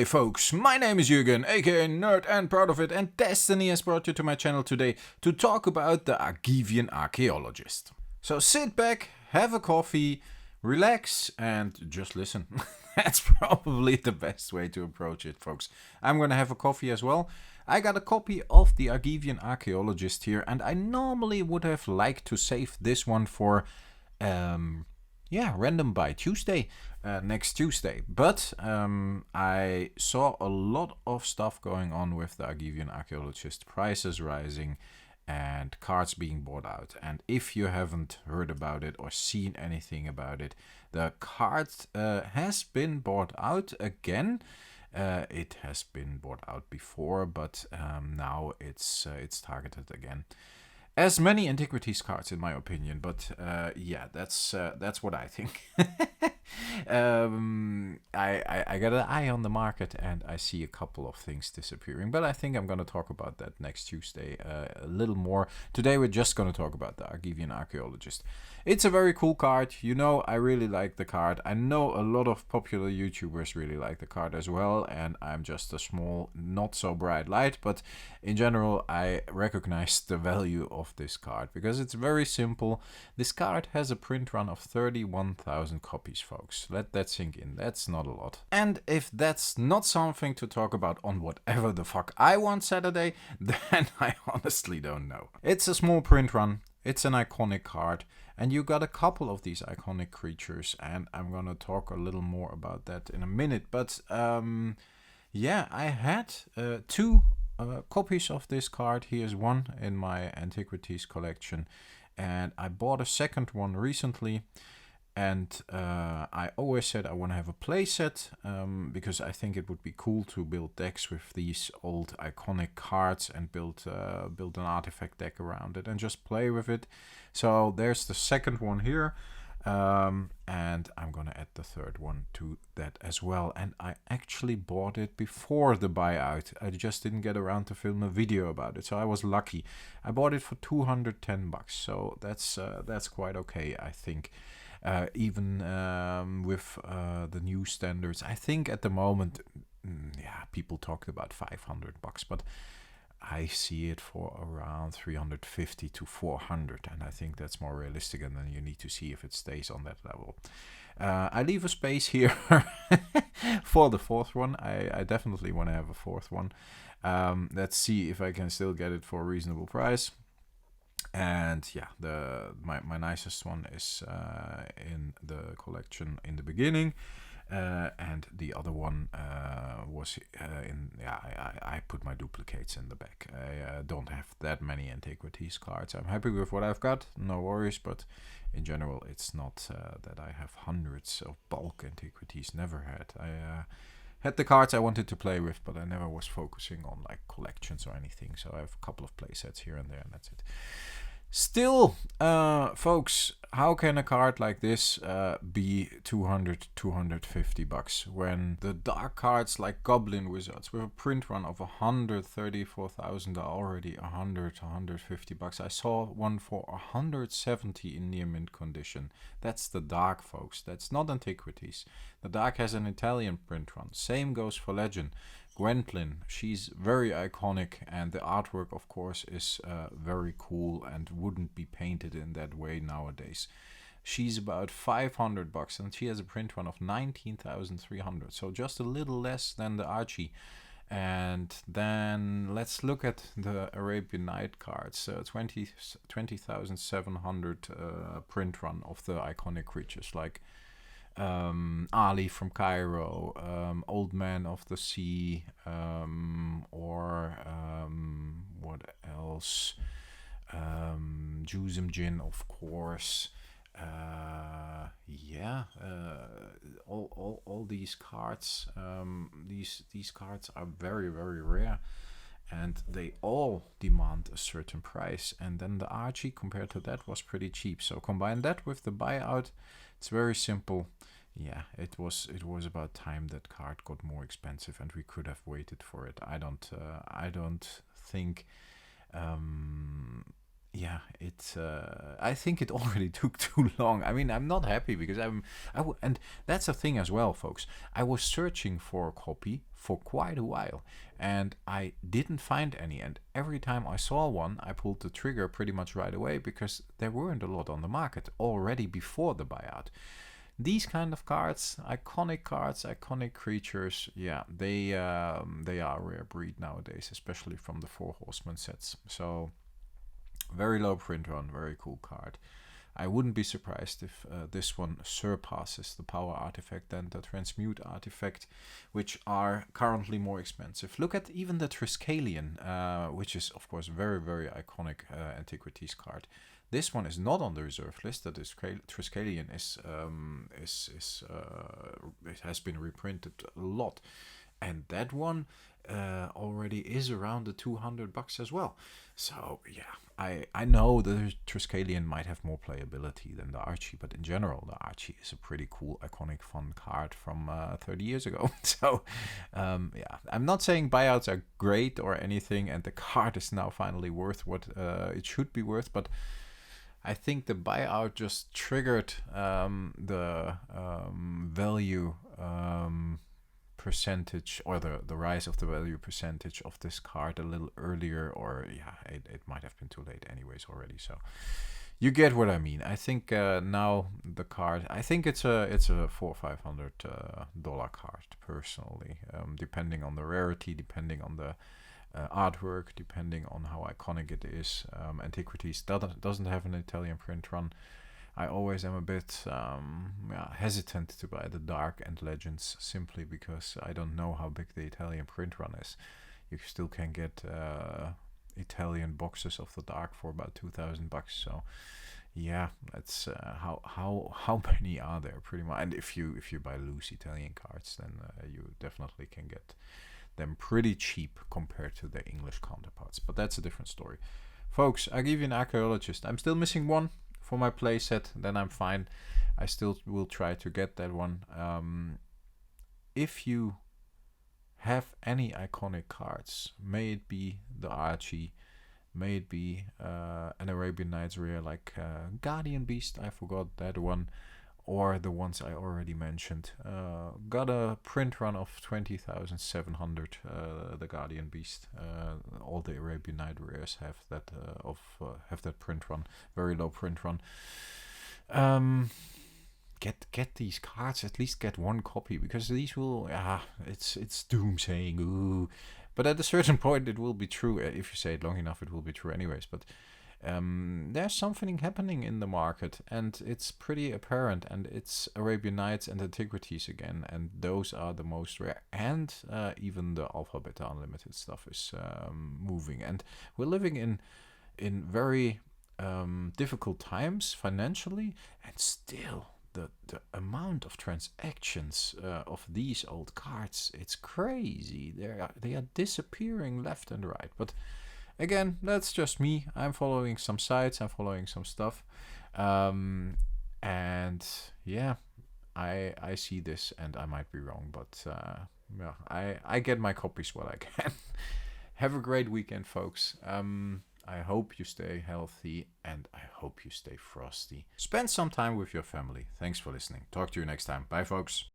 G'day folks, my name is Jürgen, aka Nerd and Proud of It, and Destiny has brought you to my channel today to talk about the Argivian Archeologist. So sit back, have a coffee, relax, and just listen. That's probably the best way to approach it, folks. I'm gonna have a coffee as well. I got a copy of the Argivian Archeologist here, and I normally would have liked to save this one for random buy Tuesday, next Tuesday. But I saw a lot of stuff going on with the Argivian Archaeologist, prices rising and cards being bought out. And if you haven't heard about it or seen anything about it, the card has been bought out again. It has been bought out before, but now it's targeted again. As many Antiquities cards, in my opinion, but yeah, that's what I think. I got an eye on the market, and I see a couple of things disappearing, but I think I'm going to talk about that next Tuesday a little more. Today we're just going to talk about the Argivian Archaeologist. It's a very cool card. You know, I really like the card. I know a lot of popular YouTubers really like the card as well, and I'm just a small, not so bright light, but in general, I recognize the value of this card because it's very simple. This card has a print run of 31,000 copies, folks. Let that sink in. That's not a lot. And if that's not something to talk about on whatever the fuck I want Saturday, then I honestly don't know. It's a small print run. It's an iconic card, and you got a couple of these iconic creatures, and I'm gonna talk a little more about that in a minute. But yeah, I had two copies of this card. Here's one in my Antiquities collection, and I bought a second one recently. And I always said I want to have a playset because I think it would be cool to build decks with these old iconic cards and build an artifact deck around it and just play with it. So there's the second one here, and I'm gonna add the third one to that as well. And I actually bought it before the buyout. I just didn't get around to film a video about it, so I was lucky. I bought it for $210, so that's quite okay, I think. Even with the new standards, I think at the moment, people talked about $500, but I see it for around 350 to 400, and I think that's more realistic, and then you need to see if it stays on that level. I leave a space here for the fourth one. I definitely want to have a fourth one. Let's see if I can still get it for a reasonable price. And yeah, my nicest one is in the collection in the beginning, and the other one was I put my duplicates in the back. I don't have that many Antiquities cards. I'm happy with what I've got, no worries, but in general it's not that I have hundreds of bulk Antiquities. Never had. I had the cards I wanted to play with, but I never was focusing on like collections or anything. So I have a couple of play sets here and there, and that's it. Still, folks, how can a card like this be $200-250 when the dark cards like Goblin Wizards with a print run of 134,000 are already $100-150? I saw one for 170 in near mint condition. That's the dark, folks. That's not Antiquities. The dark has an Italian print run. Same goes for Legend. Gwendolyn, she's very iconic, and the artwork, of course, is very cool and wouldn't be painted in that way nowadays. She's about $500, and she has a print run of 19,300, so just a little less than the Archie. And then let's look at the Arabian Night cards. 20,700 print run of the iconic creatures like Ali from Cairo, Old Man of the Sea, or what else? Juzim Jin, of course. All these cards. These cards are very, very rare, and they all demand a certain price. And then the Archie, compared to that, was pretty cheap. So combine that with the buyout, it's very simple. Yeah, it was about time that card got more expensive, and we could have waited for it. I don't think yeah, it. I think it already took too long. I mean, I'm not happy because and that's a thing as well, folks. I was searching for a copy for quite a while, and I didn't find any. And every time I saw one, I pulled the trigger pretty much right away because there weren't a lot on the market already before the buyout. These kind of cards, iconic creatures, yeah, they are a rare breed nowadays, especially from the Four Horsemen sets. So very low print run, very cool card. I wouldn't be surprised if this one surpasses the power artifact and the transmute artifact, which are currently more expensive. Look at even the Triskelion, which is of course very iconic Antiquities card. This one is not on the reserve list. That is Triskelion it has been reprinted a lot, and that one already is around the $200 as well. So yeah, I know the Triskelion might have more playability than the Archie, but in general, the Archie is a pretty cool, iconic, fun card from 30 years ago. So yeah, I'm not saying buyouts are great or anything, and the card is now finally worth what it should be worth, but I think the buyout just triggered the value percentage, or the rise of the value percentage of this card a little earlier, or yeah, it might have been too late anyways already. So you get what I mean. I think now the card, I think it's a $400 or $500 card personally, depending on the rarity, depending on the artwork, depending on how iconic it is. Antiquities doesn't have an Italian print run. I always am a bit hesitant to buy the Dark and Legends simply because I don't know how big the Italian print run is. You still can get Italian boxes of the Dark for about $2,000. So yeah, that's how many are there pretty much. And if you buy loose Italian cards, then you definitely can get them pretty cheap compared to their English counterparts. But that's a different story. Folks, Argivian Archeologist. I'm still missing one for my playset, then I'm fine. I still will try to get that one. If you have any iconic cards, may it be the Archie, may it be an Arabian Nights rare like Guardian Beast, I forgot that one, or the ones I already mentioned. Got a print run of 20,700, the Guardian Beast. All the Arabian Night rares have that have that print run, very low print run. Get these cards, at least get one copy, because these will it's doomsaying, ooh. But at a certain point it will be true. If you say it long enough, it will be true anyways. But there's something happening in the market, and it's pretty apparent, and it's Arabian Nights and Antiquities again, and those are the most rare, and even the Alpha Beta Unlimited stuff is moving, and we're living in very difficult times financially, and still the amount of transactions of these old cards, it's crazy. They are disappearing left and right. But again, that's just me. I'm following some sites, I'm following some stuff. And yeah, I see this, and I might be wrong, but yeah, I get my copies while I can. Have a great weekend, folks. I hope you stay healthy, and I hope you stay frosty. Spend some time with your family. Thanks for listening. Talk to you next time. Bye, folks.